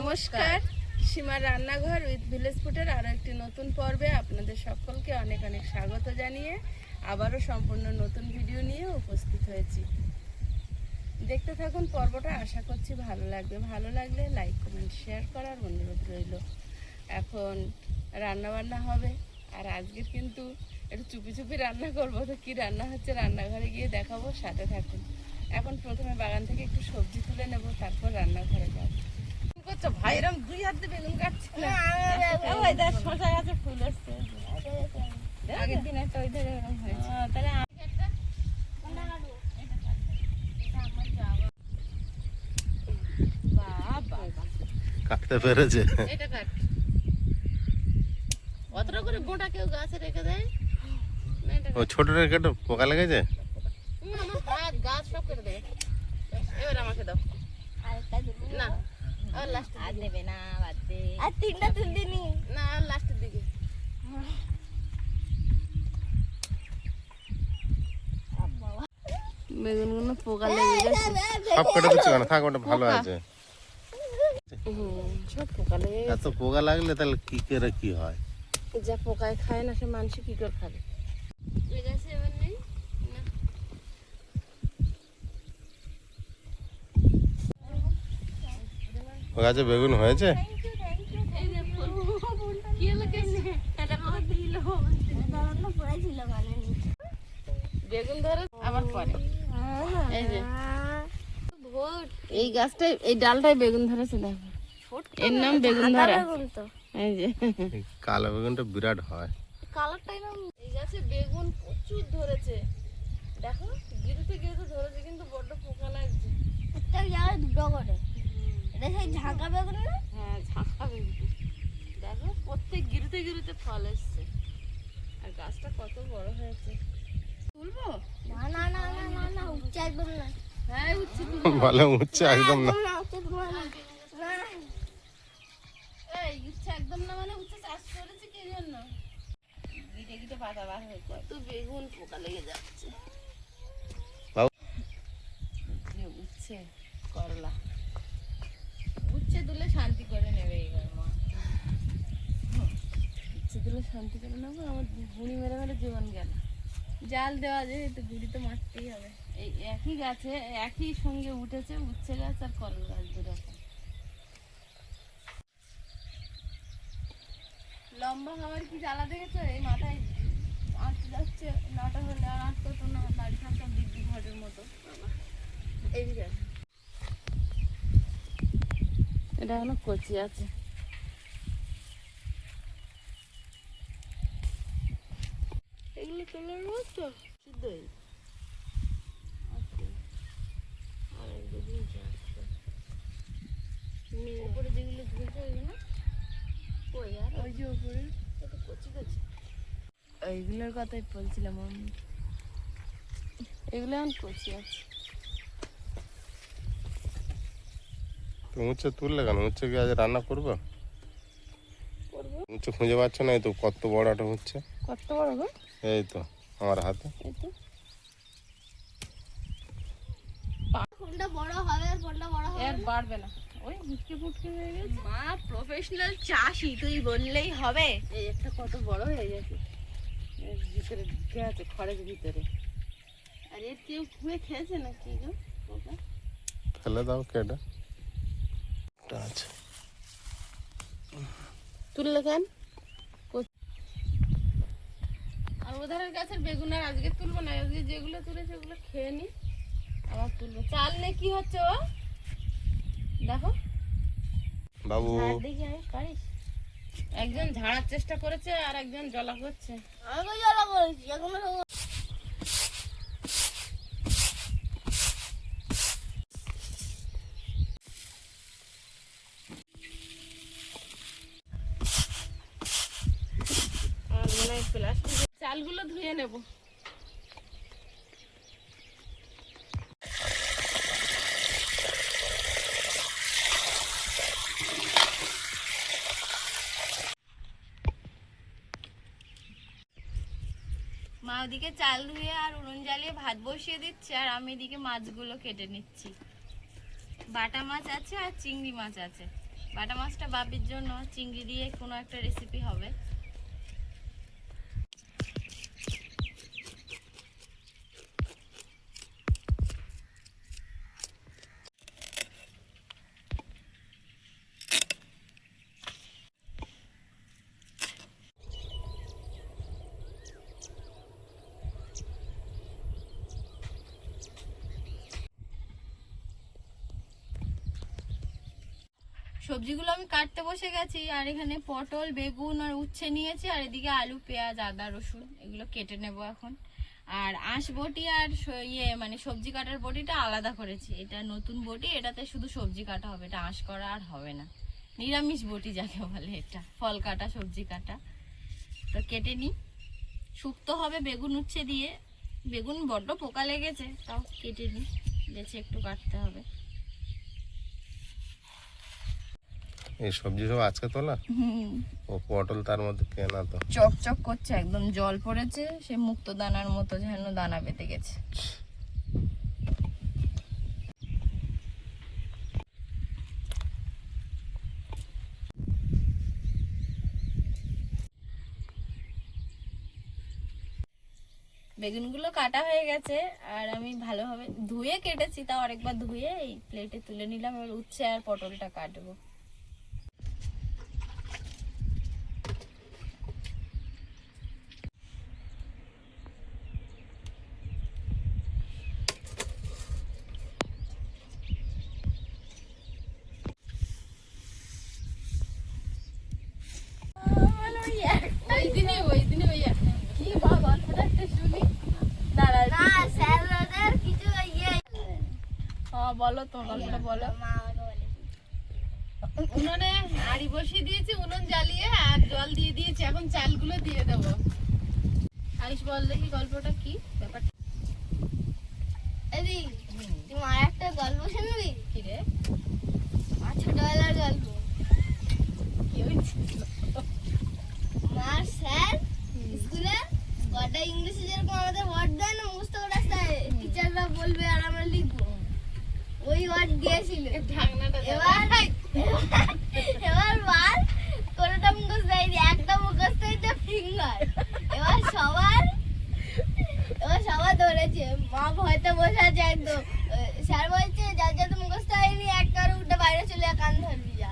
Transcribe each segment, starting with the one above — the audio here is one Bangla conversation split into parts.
নমস্কার, সীমার রান্নাঘর উইথ ভিলেজ ফুডের আরও একটি নতুন পর্বে আপনাদের সকলকে অনেক অনেক স্বাগত জানিয়ে আবারও সম্পূর্ণ নতুন ভিডিও নিয়ে উপস্থিত হয়েছি। দেখতে থাকুন পর্বটা, আশা করছি ভালো লাগবে। ভালো লাগলে লাইক কমেন্ট শেয়ার করার অনুরোধ রইল। এখন রান্নাবান্না হবে, আর আজকে কিন্তু একটু চুপি চুপি রান্না করবো। তো কী রান্না হচ্ছে রান্নাঘরে গিয়ে দেখাবো, সাথে থাকুন। এখন প্রথমে বাগান থেকে একটু সবজি তুলে নেব, তারপর রান্নাঘরে যাবো। কি করছো ভাই? এরকম দুই হাত দিয়ে বেগুন কাটছে না? শসা গাছে ফুল আসছে, আগের দিন একটা ওই ধরে এরকম হয়েছে। তাহলে কাটতে পেরেছে। এটা কাট, অতটা করে গোটা কেউ গাছে রেখে দেয় না। এটা ও ছোট রেখে পোকা লেগেছে। আমার হাত গাছ সব করে দেয়। এবার আমাকে দাও না, আর লাস্ট আর দেবে না, বাদ দে। আর তিনটা তুলতে নি না, আর লাস্টের দিকে। বেগুনগুলো পোকা লেগে গেছে। সব কেটে দিচ্ছে কেন? থাক, ওটা ভালো আছে। সব পোকা লেগে এত পোকা লাগলে তাহলে কি করে কি হয়? যা পোকায় খায় না, সে মানুষ কি করে খাবে? এবার নেই না। ও গাছে বেগুন হয়েছে? বেগুন ধরে আবার পরে এই যে এই গাছটাই, এই ডালটাই বেগুন ধরেছে। দেখো, এর নাম বেগুন ধরা। এই যে কালো বেগুনটা বিরাট হয়। কালারটাই না। এই গাছে বেগুন প্রচুর ধরেছে, দেখো গিরুতে গিরুতে ধরেছে, কিন্তু বড্ড পোকা লাগছে। প্রত্যেক জায়গায় দুটো করে। এটা সেই ঝাঁকা বেগুন না? হ্যাঁ, ঝাঁকা বেগুন। দেখো প্রত্যেক গিরুতে গিরুতে ফল এসছে, আর গাছটা কত বড় হয়েছে। তুলবো? না না না না না না, উচ্চ একদম না। হ্যাঁ, উচ্ছে ভালো উঠছে একদম না। না উচ্চ তোমার না। না না। এই উচ্ছে একদম না মানে উচ্ছে চাষ করেছে কি জন্য? গিটে গিটে পাতা বার হয়েছে, তো বেগুন পোকা লেগে যাচ্ছে। বাবু। যে উচ্ছে করলা, উচ্ছে দিলে শান্তি করে নেবে এইবার মা। উচ্ছে দিলে শান্তি করে নেবো। আমার বুড়ি মেরে মেরে জীবন গেল। জাল দেওয়া যায়, তো বুড়ি তো মারতেই হবে। এই একই গাছে একই সঙ্গে উঠেছে উচ্ছে গাছ আর করলা গাছ, দুরকম। লম্বা হওয়ার কি জ্বালা দেখেছো? এই মাথায় আঁটতে যাচ্ছে, নাটা হলে আর আঁটতো তো না, দাড়ি থাকতাম দিব্যি ঘরের মতো। এই যে এটা এখনো কচি আছে। এগুলো তোলার মতো সিদ্ধই আর একদিন যাচ্ছে উপরে যেগুলো ধুয়েছে ওইগুলো কই, আর ওই যে উপরে কত কচি কচি, এইগুলোর কথাই বলছিলাম আমি। এগুলো এখন কচি আছে। তুমি উচ্ছে তুললে কেন? উচ্ছে কি আজ রান্না করবো? করবো। উচ্ছে খুঁজে পাচ্ছ না? এই তো কত বড় একটা হচ্ছে। কত বড় গো? এই তো আমার হাতে। এই তো কোনটা বড় হবে আর কোনটা বড় হবে? এর বাড়বে না, ওই মুটকে ফুটকে হয়ে গেছে। মা প্রফেশনাল চাষি, তুই বললেই হবে। এই একটা কত বড় হয়ে গেছে, এর ভিতরে ঢুকে আছে খড়ের ভিতরে। আর এর কেউ খুঁয়ে খেয়েছে না কি গো? ওটা ফেলে দাও, কেটে। আচ্ছা, তুললে কেন? আর ওধারের গাছের বেগুন আর আজকে তুলবো না, আজকে যেগুলো তুলেছে ওগুলো খেয়ে নি, আবার তুলবো। চাল নে কি হচ্ছে ও দেখো বাবু। দেখি আমি পারিস। একজন ঝাড়ার চেষ্টা করেছে আর একজন জলা করছে। আমি জ্বালা করেছি এখনো। আর মনে হয় প্লাস্টিক চালগুলো ধুয়ে নেব। মা ওদিকে চাল ধুয়ে আর উনুন জ্বালিয়ে ভাত বসিয়ে দিচ্ছে, আর আমি এদিকে মাছগুলো কেটে নিচ্ছি। বাটা মাছ আছে আর চিংড়ি মাছ আছে। বাটা মাছটা বাপির জন্য চিংড়ি দিয়ে কোনো একটা রেসিপি হবে। সবজিগুলো আমি কাটতে বসে গেছি, আর এখানে পটল, বেগুন আর উচ্ছে নিয়েছি, আর এদিকে আলু, পেঁয়াজ, আদা, রসুন এগুলো কেটে নেব এখন। আর আঁশ বটি আর মানে সবজি কাটার বটিটা আলাদা করেছি। এটা নতুন বটি, এটাতে শুধু সবজি কাটা হবে, এটা আঁশ করা আর হবে না। নিরামিষ বটি যাকে বলে, এটা ফল কাটা, সবজি কাটা। তো কেটে নিই, শুক্তো হবে বেগুন উচ্ছে দিয়ে। বেগুন বড্ড পোকা লেগেছে, তাও কেটে নিই, বেছে একটু কাটতে হবে। এই সবজি সব আজকে তোলা? ও পটল তার মধ্যে কেনা তো। চকচক করছে, একদম জল পড়েছে, সে মুক্ত দানার মতো যেন দানা বেঁধে গেছে। বেগুনগুলো কাটা হয়ে গেছে, আর আমি ভালোভাবে ধুয়ে কেটেছি, তাও আরেকবার ধুয়ে এই প্লেটে তুলে নিলাম। এবার উচ্ছে আর পটলটা কাটবো। না স্যার ওদের কিছু ইয়ে বলো তো, গল্পটা বলো। মা আমাকে বলে উনুনে হাঁড়ি বসিয়ে দিয়েছি, উনুন জ্বালিয়ে আর জল দিয়ে দিয়েছি, এখন চালগুলো দিয়ে দেবো। আইস বল দেখি গল্পটা কি ব্যাপারটা। এদি তুমি আর একটা গল্প শুনবি? কি রে? আমার ছোটবেলার গল্প। কি হয়েছে? মার স্যার স্কুলে কটা ইংলিশে যেরকম আমাদের ওয়ার্ড দেয় না মুখস্থ করে রাস্তায় টিচাররা বলবে আর আমরা লিখবো, ওই ওয়ার্ড দিয়েছিল। ঢাকনাটা দাও। এবার মার কোনটা মুখস্থ দেয়নি, একটা মুখস্থ হয়েছে ফিঙ্গার। এবার সবার ধরেছে, মা ভয়তে বসে আছে একদম। স্যার বলছে যার যাতে মুখস্থ হয়নি একটার উঠে বাইরে চলে যা, কান ধরবি যা।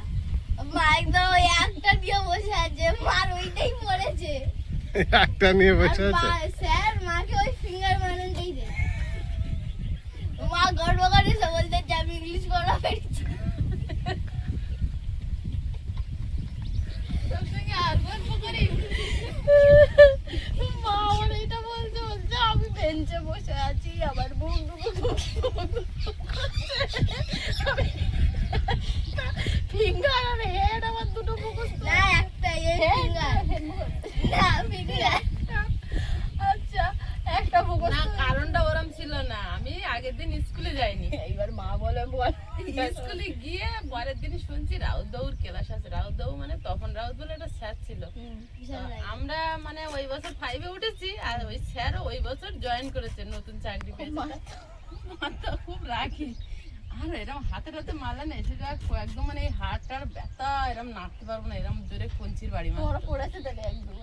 মা একদম ওই একটা দিয়ে বসে আছে, মার ওইটাই পড়েছে। একটা নিয়ে বসে আর আছে। স্যার মাকে ওই ফিঙ্গার বানানোটাই দেয়। মা গর্ব করে সে বলতে যে আমি ইংলিশ পড়া পেরেছি। তোর সঙ্গে আর গল্প করি? মা আমার এটা বলছে আমি বেঞ্চে বসে আছি, আমার বুক ফিঙ্গার আর হেড, আমার দুটো মুখস্থ। না একটা এই ফিঙ্গার, না ফিঙ্গার। আচ্ছা, একটা না, মুখস্থ। কারণটা ওরম ছিল না। আমি আগের দিন স্কুলে যাইনি। এইবার মা বলে বল, স্কুলে গিয়ে পরের দিন শুনছি রাউত দৌড় ক্লাস আছে। রাউত দৌড় মানে তখন রাউত বলে একটা স্যার ছিল। আমরা মানে ওই বছর 5-এ উঠেছি, আর ওই স্যারও ওই বছর জয়েন করেছে, নতুন চাকরি পেয়েছে। মাথা খুব রাখি, আর এরকম হাতে হাতে মালা না এসে যাক একদম, মানে এই হাতটার ব্যথা, এরকম নাড়তে পারবো না, এরকম জোরে কঞ্চির বাড়ি মারতো। পড়েছে তাহলে একদম।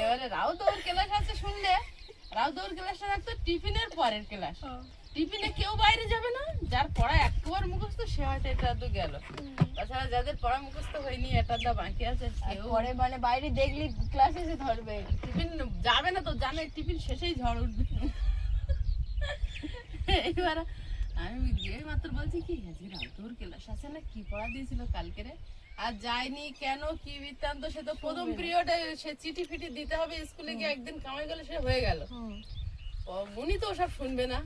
এবারে রাউত দৌড় ক্লাস আছে শুনলে, রাউত দৌড় ক্লাসটা রাখতো টিফিনের পরের ক্লাস। টিফিনে কেউ বাইরে যাবে না, যার পড়া একবার মুখস্থ সে হয়তো এটা তো গেল। তাছাড়া যাদের পড়া মুখস্থ হয়নি, এটা দা বাকি আছে, কেউ পরে মানে বাইরে দেখলি ক্লাসে এসে ধরবে। টিফিন যাবে না তো, জানে টিফিন শেষেই ঝড় উঠবে। এবার আমি গিয়ে মাত্র বলছি কি আজকে রাউতোর ক্লাস আছে না, কি পড়া দিয়েছিল কালকে রে, আর যায়নি কেন, কি বৃত্তান্ত, সে তো প্রথম পিরিয়ডে সে চিঠি ফিটি দিতে হবে স্কুলে গিয়ে, একদিন কামাই গেলে সে হয়ে গেল। উনি তো ওসব শুনবে না।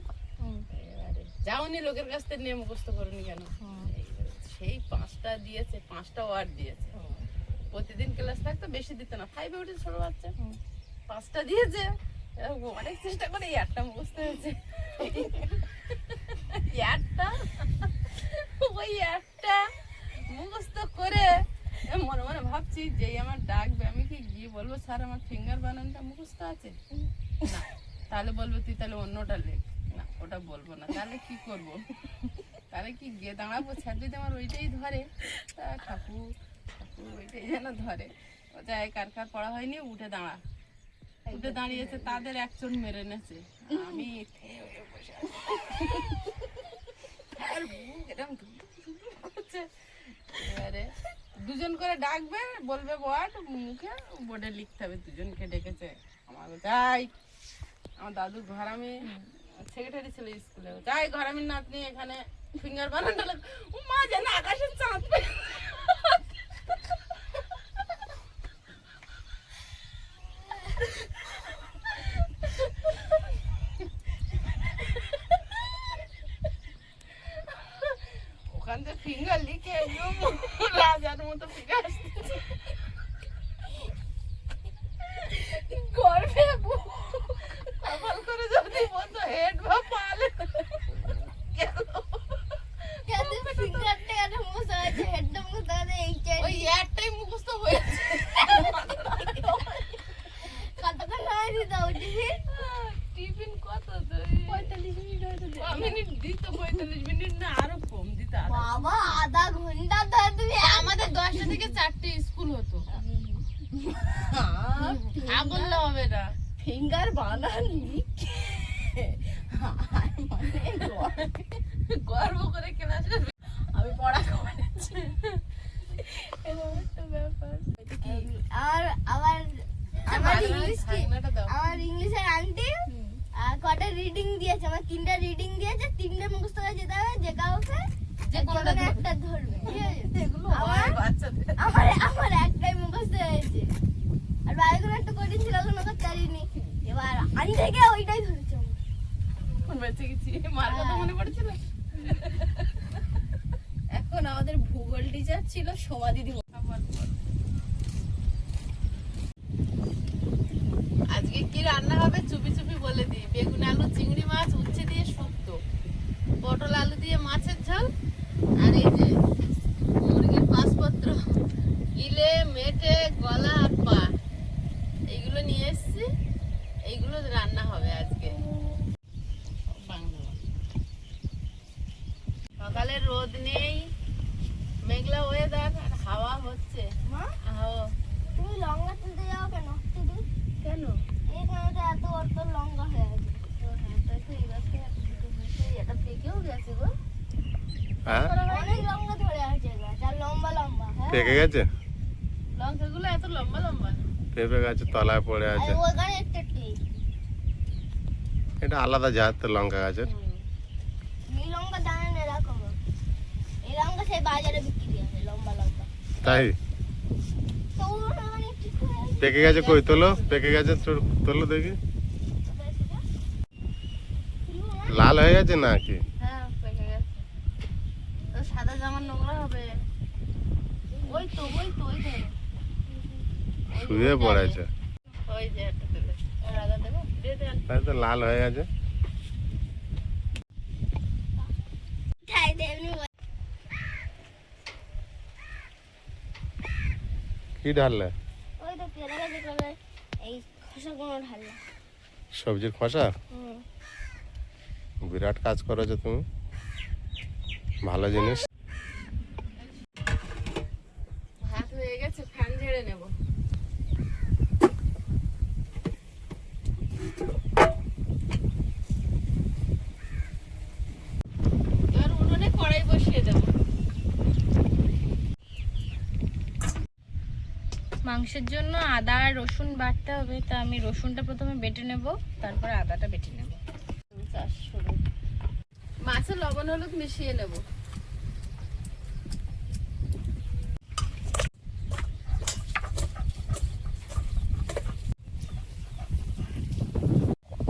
এবারে যাওনি লোকের কাছ থেকে নিয়ে মুখস্থ করুনি কেন। এইবারে সেই 5টা দিয়েছে, 5টা ওয়ার্ড দিয়েছে। প্রতিদিন ক্লাস থাকতো, বেশি দিত না, 5-এ উঠে ছোট বাচ্চা। 5টা দিয়েছে, অনেক চেষ্টা করে এই 8টা মুখস্থ হয়েছে। ওই একটা মুখস্থ করে মনে মনে ভাবছি যে আমার ডাকবে, আমি কি গিয়ে বলবো স্যার আমার ফিঙ্গার বানানটা মুখস্থ আছে? না, তাহলে বলবে তুই তাহলে অন্যটা লেখ। না, ওটা বলবো না, তাহলে কি করবো? তাহলে কি গিয়ে দাঁড়াবো, ছাদ যদি আমার ওইটাই ধরে, তা কাকু ওইটাই যেন ধরে। ও যায় কার কার পড়া হয়নি, উঠে দাঁড়া, উঠে দাঁড়িয়েছে, তাদের একজন মেরে নেছে, আমি থেয়ে হয়ে বসে আছি। আর বুক এরকম করছে। এবারে দুজন করে ডাকবে, বলবে বোর্ড, মুখে বোর্ডে লিখতে হবে, দুজনকে ডেকেছে। আমার যাই, আমার দাদুর ঘর, আমি সেক্রেটারি ছিল স্কুলে, যাই ঘরামির নাতনি এখানে ফিঙ্গার বানানো, ও মা যেন আকাশের চাঁদ পেয়ে। ওখান থেকে ফিঙ্গার লিখে একদম রাজার মতো ফিরে আসতেছে, গর্বে কপাল করে যদি বলতো হেড বা পালে ফিঙ্গারটা একটা মুখস্থ হয়েছে, হেডটা মুখস্থ হয়েছে, এই ওই একটাই মুখস্থ হয়েছে। কতক্ষণ হয় দিতে টিফিন? টিফিন কত 45 মিনিট হয়তো। মিনিট দিত, 45 মিনিট না আরো কম দিত। বাবা আধা ঘন্টা ধরে তুমি আমাদের 10টা থেকে 4টে স্কুল হতো। বললে হবে না, ফিঙ্গার বানালি গর্ব করে ক্লাসে আমি পড়া করেছি। আর আবার আমার ইংলিশ ছাগনাটা দাও। আমার ইংলিশের আন্টি কটা রিডিং দিয়েছে, আমার 3টা রিডিং দিয়েছে, 3টে মুখস্থ করে যেতে হবে, যে কাউকে যে কোনোটা যেকোনো একটা ধরবে, ঠিক আছে? এগুলো হয় বাচ্চাদের। আমার একটাই মুখস্থ হয়েছে, আর বাইরে একটা কঠিন ছিল, ওগুলো করতে পারিনি। এবার আনি থেকে ওইটাই ধরেছে আমার। কোন বেঁচে গেছি, মার কথা মনে পড়েছিল। এখন আমাদের ভূগোল টিচার ছিল সোমা দিদি। আজকে কি রান্না হবে চুপি চুপি বলে দিই। বেগুন আলু চিংড়ি মাছ উচ্ছে দিয়ে শুক্তো, পটল আলু দিয়ে মাছের ঝাল, আর এই যে মুরগির পাঁচপত্র, গিলে মেটে গলা আর পা, এইগুলো নিয়ে এসছি, এইগুলো রান্না হবে আজকে। সকালে রোদ নেই, মেঘলা ওয়েদার, আর হাওয়া হচ্ছে। মা, হাওয়া তুমি লঙ্কা তুলতে যাও কেন? দিদি কেন? এইখানে অত অত লঙ্কা হয়ে আছে। এটা পেকেও গেছে গো। হ্যাঁ অনেক লঙ্কা ধরে আছে গাছ, আর লম্বা লম্বা। হ্যাঁ, পেকে গেছে, লঙ্কাগুলো এত লম্বা লম্বা। পেঁপে গাছে তলায় পড়ে আর আছে। ওখানে একটা টিপ। এটা আলাদা জাত তো লঙ্কা গাছের। এই লঙ্কা জানেন এরকম, এই লঙ্কা সেই বাজারে বিক্রি হয় লম্বা লম্বা। তাই তো ওরা মানে ঠিক করে পেকে গেছে, কই তোলো, পেকে গেছে তোলো দেখি। লাল হয়ে গেছে নাকি? হ্যাঁ পেকে গেছে। তো সাদা জামা নোংরা হবে। ওই তো ওই তো ওই ধরো। শুয়ে পড়েছে, ওই যে একটা দেবে। রাজা দেবে? দিয়ে দেন। তাই তো লাল হয়ে গেছে। খাই দে এমনি। কি ঢাললে? ওই তো পেরে গেছে করে এই খোসা কোনো ঢাললা। সবজির খোসা? বিরাট কাজ করেছো তুমি, ভালো জিনিস। ভাত হয়ে গেছে, ফ্যান ঝেড়ে নেব। এবার উনুনে কড়াই বসিয়ে দেবো। মাংসের জন্য আদা আর রসুন বাটতে হবে, তা আমি রসুনটা প্রথমে বেটে নেব, তারপরে আদাটা বেটে নেব। মাছে লবণ হলুদ মিশিয়ে নেব।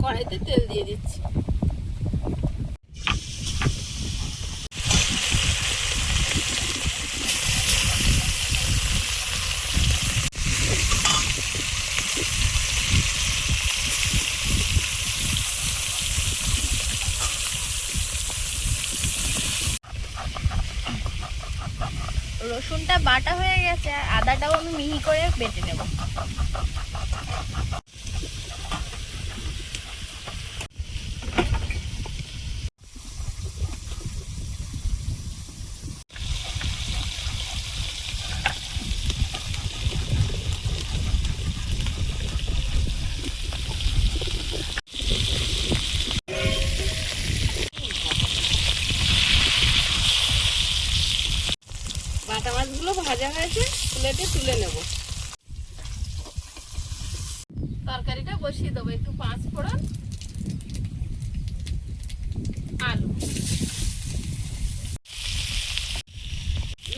কড়াইতে তেল দিয়ে দিচ্ছি। রসুনটা বাটা হয়ে গেছে, আর আদাটাও আমি মিহি করে বেটে নেব। গেছে, প্লেটে তুলে নেব। তরকারিটা বসিয়ে দেবো, একটু 5 ফোড়ন, আলু,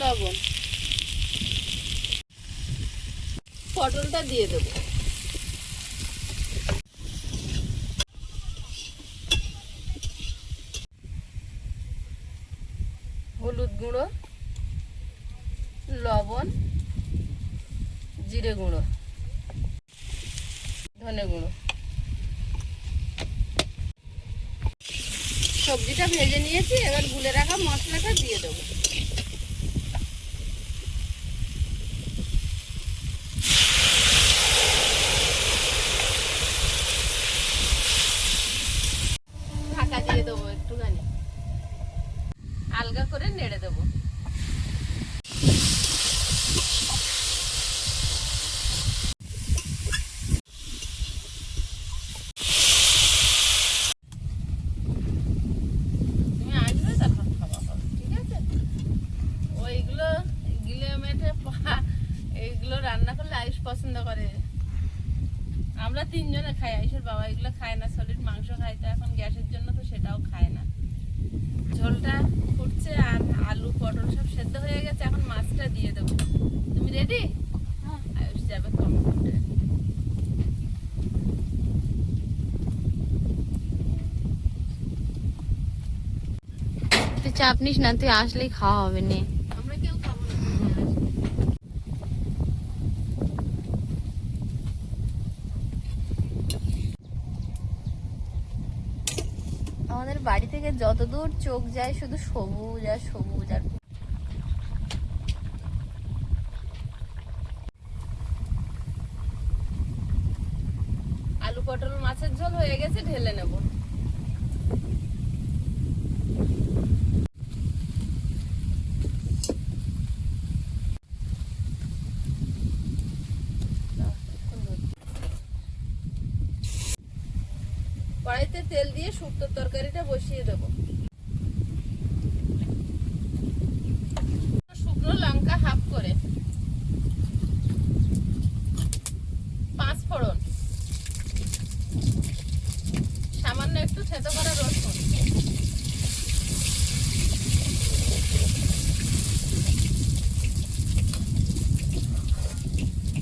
লবণ, পটলটা দিয়ে দেবো, হলুদ গুঁড়ো, লবণ, জিরে গুঁড়ো, ধনে গুঁড়ো। সবজিটা ভেজে নিয়েছি, এবার গুলে রাখা মশলাটা দিয়ে দেবো। ঢাকা দিয়ে দেবো, একটুখানি আলগা করে নেড়ে দেবো। তুমি আসবে তারপর খাওয়া হবে, ঠিক আছে? ওইগুলো গিলে মেটে এইগুলো রান্না করলে আয়ুষ পছন্দ করে। আমরা 3 জনে খাই, আয়ুষের বাবা এগুলো খায় না, সলিড মাংস খায়, তো এখন গ্যাসের জন্য তো সেটাও খায় না। ঝোলটা ফুটছে আর আলু পটল সব সেদ্ধ হয়ে গেছে, এখন মাছটা দিয়ে দেবো। তুমি রেডি? আয়ুষ যাবে কম্পিউটারে। তুই চাপ নিস না, তুই আসলেই খাওয়া হবে নে। আমরা কেউ খাবো না। আমাদের বাড়ি থেকে যতদূর চোখ যায় শুধু সবুজ আর সবুজ আর আলু পটল মাছের ঝোল হয়ে গেছে, ঢেলে নেব। কড়াইতে তেল দিয়ে শুক্তোর তরকারিটা বসিয়ে দেব। শুকনো লঙ্কা হাফ করে, 5 ফোড়ন, সামান্য একটু থেতো করা রসুন,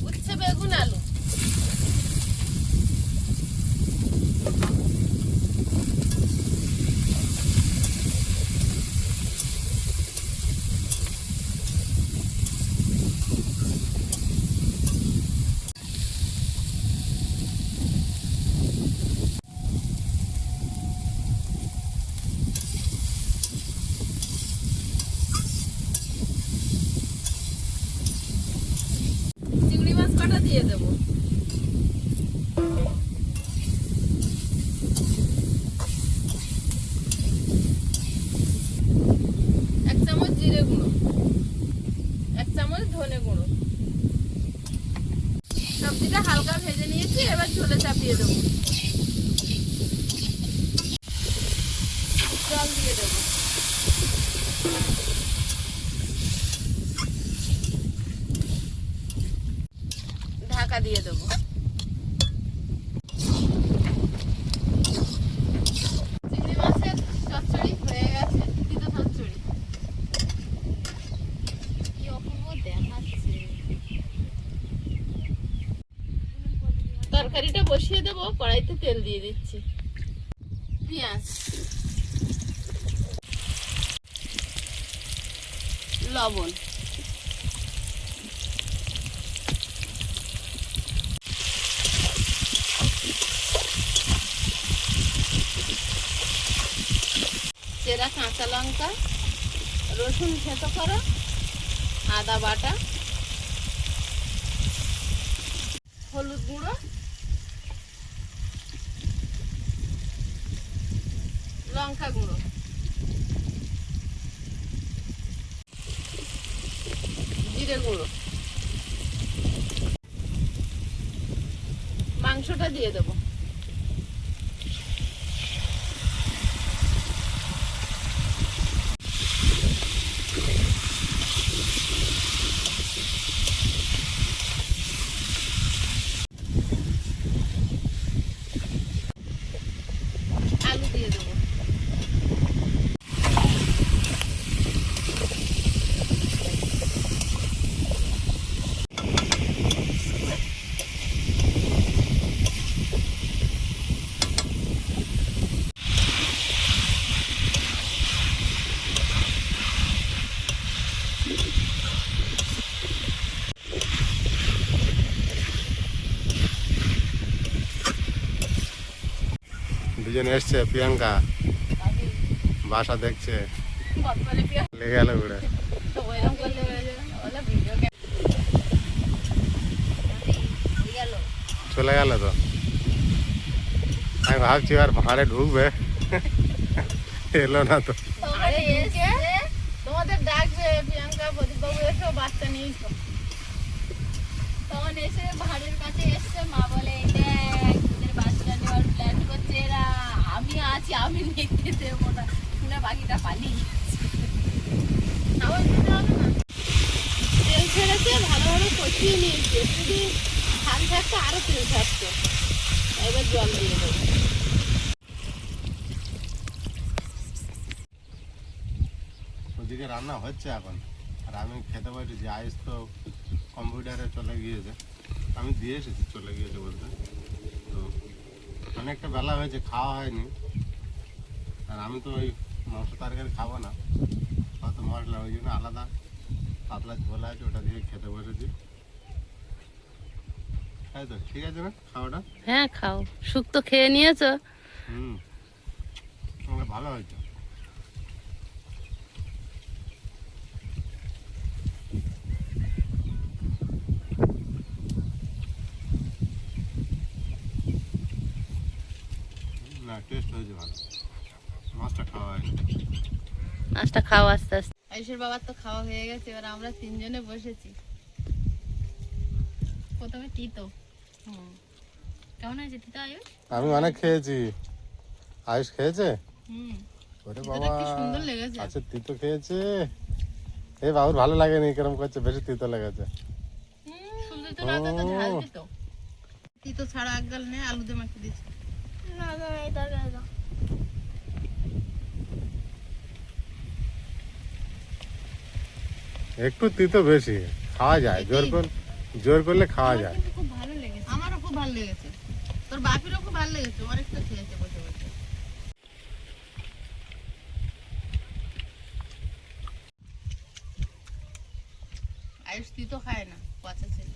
উচ্ছে বেগুন আলু, চিংড়ি মাছ কাটা দিয়ে দেব, এক চামচ জিরে গুঁড়ো, 1 চামচ ধনে গুঁড়ো। সবজিটা হালকা ভেজে নিয়েছি, এবার ঝোলে চাপিয়ে দেবো। জল দিয়ে দেবো। ঢাকা দিয়ে দেবো। চিংড়ি মাছের চচ্চড়ি হয়ে গেছে, তিতো চচ্চড়ি। কি অপূর্ব দেখাচ্ছে। তরকারিটা বসিয়ে দেবো, কড়াইতে তেল দিয়ে দিচ্ছি। পেঁয়াজ, লবণ, চেরা কাঁচা লঙ্কা, রসুন থেতো করা, আদা বাটা, হলুদ গুঁড়ো, লঙ্কা গুঁড়ো, জিরে গুঁড়ো। মাংসটা দিয়ে দেবো। দুজন এসছে, প্রিয়াঙ্কা বাসা দেখছে, বদমালি পিয়া লেগে গেল ঘুরে। তো ওইরকম করলে হয়ে যাবে ওলা ভিডিও গেল চলে গেল তো। আমি ভাবছি আর ভাড়ে ঢুকবে, এলো না তো। আরে ঢুকে তোমাদের ডাকবে প্রিয়াঙ্কা প্রদীপবাবু এসো বাচ্চা নিয়ে এসো। তখন এসে ভাড়ের কাছে এসছে, মা বলে এই দেখ তোদের বাচ্চা নেওয়ার প্ল্যান করছে এরা, আমি আছি আমি নিতে দেবো না, শুনে বাকিটা পালিয়ে গেছে। আবার দিতে হবে না, তেল ছেড়েছে ভালোভাবে কষিয়ে নিয়েছে, যদি ধান থাকতো আরো তেল থাকতো। এবার জল দিয়ে দেবো। ওদিকে রান্না হচ্ছে এখন, আর আমি খেতে পারছি। আইস তো কম্পিউটারে চলে গিয়েছে, আমি দিয়ে এসেছি, চলে গিয়েছে বলতে। তো অনেকটা বেলা হয়েছে, খাওয়া হয়নি। আর আমি তো ওই মাংস তরকারি খাবো না, অত মশলা, ওই জন্য আলাদা পাতলা ঝোল আছে, ওটা দিয়ে খেতে বসেছি। তাই তো ঠিক আছে না খাওয়াটা? হ্যাঁ খাও, শুক্তো খেয়ে নিয়েছো? হুম, ভালো হয়েছে। না, টেস্ট হয়েছে ভালো, মাছটা খাওয়া হয়নি। মাছটা খাও আস্তে আস্তে। আয়ুষের বাবার তো খাওয়া হয়ে গেছে, এবার আমরা তিনজনে বসেছি। প্রথমে তিতো। কেমন হয়েছে তিতো আয়ুষ? আমি অনেক খেয়েছি। আয়ুষ খেয়েছে? হুম, ওরে তিতোটা বাবা, কি সুন্দর লেগেছে। আচ্ছা তিতো খেয়েছে। এই বাবুর ভালো লাগেনি, কিরম করছে, বেশি তিতো লেগেছে। শুধু তো না তো ঝাল দিত। তিতো ছাড়া একগাল নে, আলু দিয়ে মাখিয়ে দিচ্ছি। না না এই তরকারি দাও। একটু তিতো বেশি, খাওয়া যায়, জোর করলে খাওয়া আমার যায়। কিন্তু খুব ভালো লেগেছে। আমারও খুব ভালো লেগেছে, তোর বাপিরও খুব ভালো লেগেছে, অনেকটা খেয়েছে বসে বসে। আয়ুষ তিতো খায় না, পচা ছিল।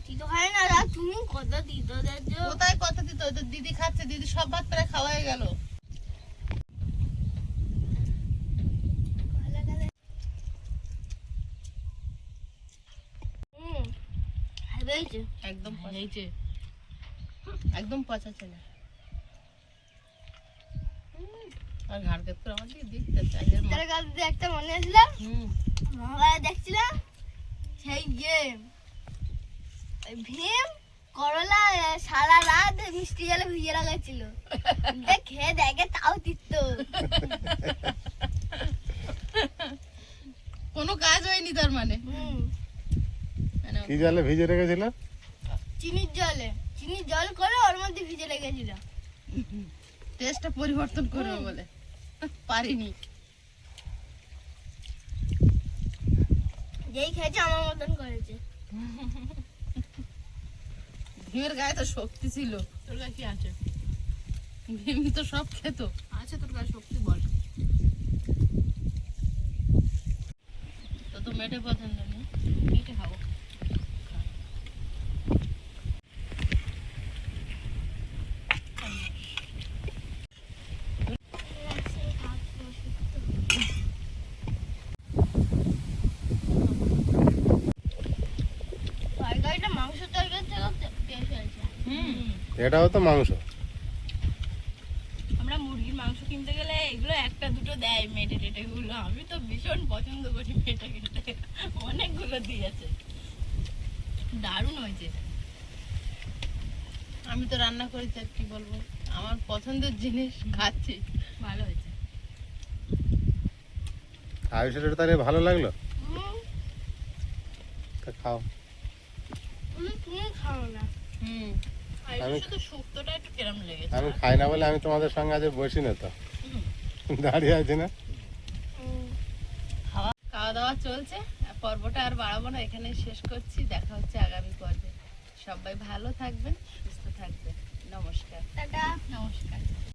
তিতো খাই না, আর তুমি কত তিতো দিচ্ছ। কোথায় কত দিত, তোর দিদি খাচ্ছে, দিদি সব ভাত প্রায় খাওয়া হয়ে গেল। হয়েছে একদম হয়েছে, একদম পচা ছিল। আর ঘাড় কেট করে আমার দিকে দেখতে চাই। তার কাছে একটা মনে আসলো, হুম, মোবাইলে দেখছিলাম সেই ওই ভীম করলা সারা রাত মিষ্টি জলে ভিজিয়ে রাখাচ্ছিল, খেয়ে দেখে তাও তিত। কোনো কাজ হয়নি তার মানে। মানে কি জলে ভিজে রেখেছিল? চিনির জল করে ওর মধ্যে ভিজে রেখেছিল। টেস্টটা পরিবর্তন করবে বলে পারিনি। যেই খেয়েছে আমার মতন করেছে। ভীমের গায়ে তো শক্তি ছিল, তোর গায়ে কি আছে? ভীম তো সব খেত। আছে তোর গায়ে শক্তি, বল। তো মেটে পছন্দ নেই, মেটে খাবো। তরকারিটা মাংস তরকারি থেকে টেস্ট হয়েছে। এটাও তো মাংস। আমরা মুরগির মাংস কিনতে গেলে এগুলো একটা দুটো দেয়, মেটে টেটে গুলো। আমি তো ভীষণ পছন্দ করি মেটে কেটে, অনেকগুলো দিয়েছে, দারুণ হয়েছে। আমি তো রান্না করেছি, আর কি বলবো, আমার পছন্দের জিনিস খাচ্ছি, ভালো হয়েছে। আয়ুষের তাহলে ভালো লাগলো, তা খাও। তুমি খাও না। হুম, শুধু শুক্তোটা একটু কেরম লেগেছে। আমি খাই না বলে আমি তোমাদের সঙ্গে আজ বসি না, তো দাঁড়িয়ে আছি না। খাওয়া দাওয়া চলছে, পর্বটা আর বাড়াবো না, এখানে শেষ করছি। দেখা হচ্ছে আগামী পর্বে। সবাই ভালো থাকবেন, সুস্থ থাকবেন। নমস্কার। টাটা। নমস্কার।